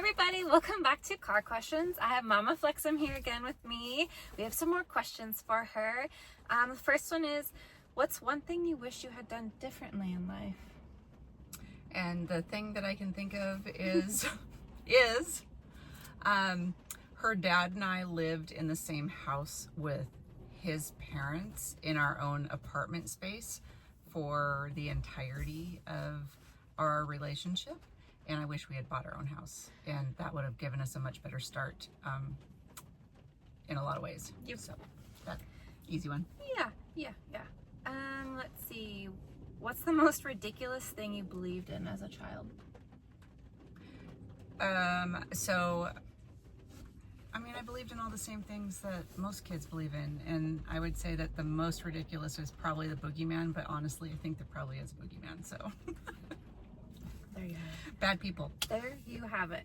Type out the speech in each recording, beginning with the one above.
everybody, welcome back to Car Questions. I have Mama FlexEm here again with me. We have some more questions for her. The first one is, what's one thing you wish you had done differently in life? And the thing that I can think of is her dad and I lived in the same house with his parents in our own apartment space for the entirety of our relationship. And I wish we had bought our own house, and that would have given us a much better start in a lot of ways. Yep. So that easy one. Yeah. Let's see. What's the most ridiculous thing you believed in as a child? I believed in all the same things that most kids believe in, and I would say that the most ridiculous is probably the boogeyman, but honestly, I think there probably is a boogeyman, so. There you have it. Bad people. There you have it.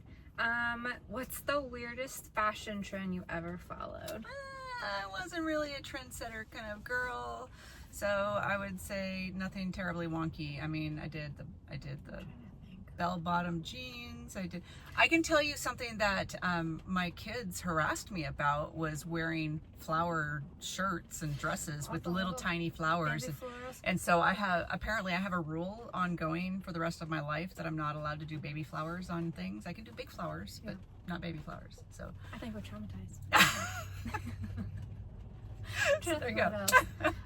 What's the weirdest fashion trend you ever followed? I wasn't really a trendsetter kind of girl, so I would say nothing terribly wonky. I mean, I did the bell-bottom jeans. I can tell you something that my kids harassed me about was wearing flowered shirts and dresses with little tiny flowers. And so I have a rule ongoing for the rest of my life that I'm not allowed to do baby flowers on things. I can do big flowers, but not baby flowers. So I think we're traumatized. So there you go.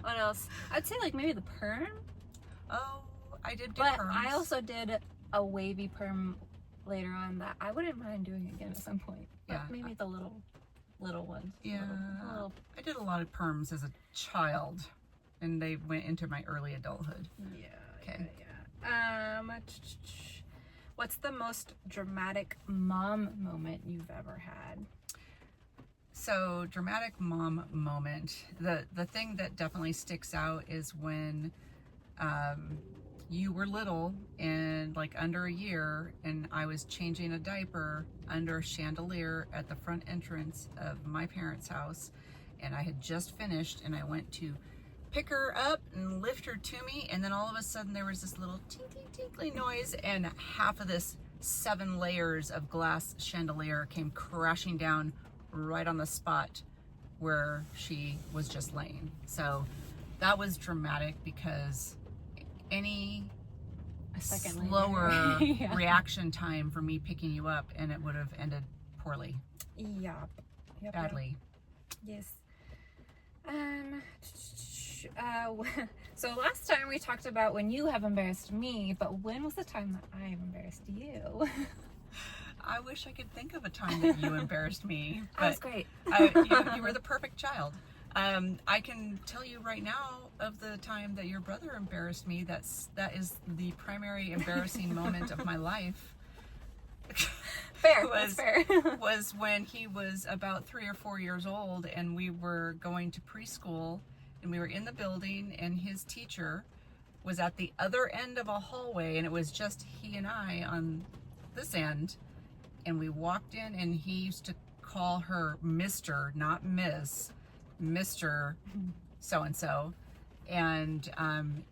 What else? I'd say like maybe the perm. Oh, I did do But perms. I also did a wavy perm later on that I wouldn't mind doing again at some point. But maybe the little ones. Yeah. Little... I did a lot of perms as a child, and they went into my early adulthood. Yeah. Okay. Yeah. What's the most dramatic mom moment you've ever had? So, dramatic mom moment. The thing that definitely sticks out is when you were little and like under a year, and I was changing a diaper under a chandelier at the front entrance of my parents' house, and I had just finished, and I went to pick her up and lift her to me, and then all of a sudden there was this little tinkly noise, and half of this 7 layers of glass chandelier came crashing down right on the spot where she was just laying. So that was dramatic, because any slower reaction time for me picking you up, and it would have ended poorly. Yep. Badly. Yes. So last time we talked about when you have embarrassed me, but when was the time that I have embarrassed you? I wish I could think of a time that you embarrassed me. That was great. You were the perfect child. I can tell you right now of the time that your brother embarrassed me. That is the primary embarrassing moment of my life. Fair. Fair. Was when he was about 3 or 4 years old, and we were going to preschool, and we were in the building, and his teacher was at the other end of a hallway, and it was just he and I on this end, and we walked in, and he used to call her Mr., not Miss, Mr. so-and-so, and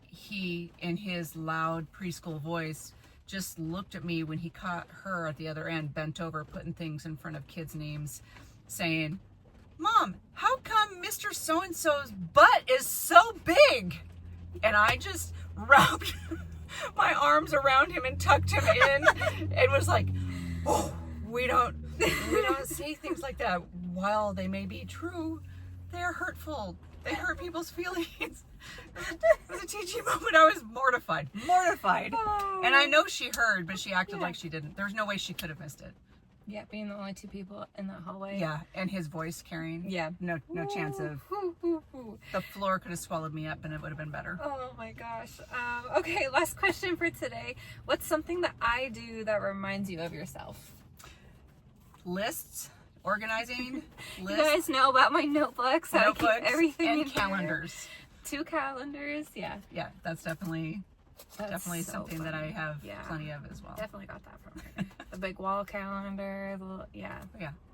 he, in his loud preschool voice, just looked at me when he caught her at the other end, bent over, putting things in front of kids' names, saying, "Mom, how come Mr. So-and-so's butt is so big?" And I just wrapped my arms around him and tucked him in and was like, "Oh, we don't say things like that. While they may be true, they're hurtful. They hurt people's feelings." It was a teaching moment. I was mortified. Oh. And I know she heard, but she acted like she didn't. There's no way she could have missed it. Yeah, being the only 2 people in that hallway. Yeah, and his voice carrying. Yeah. No chance of. The floor could have swallowed me up, and it would have been better. Oh my gosh. Okay, last question for today. What's something that I do that reminds you of yourself? Lists. Organizing. You guys know about my notebooks. I keep everything and in calendars. There. 2 calendars. Yeah. Yeah, that's definitely something that I have plenty of as well. Definitely got that from her. The big wall calendar.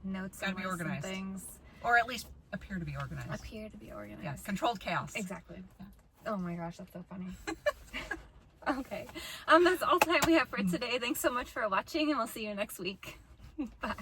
Notes. Gotta be organized. And things. Or at least appear to be organized. Yeah. Controlled chaos. Exactly. Yeah. Oh my gosh, that's so funny. Okay. That's all the time we have for today. Thanks so much for watching, and we'll see you next week. Bye.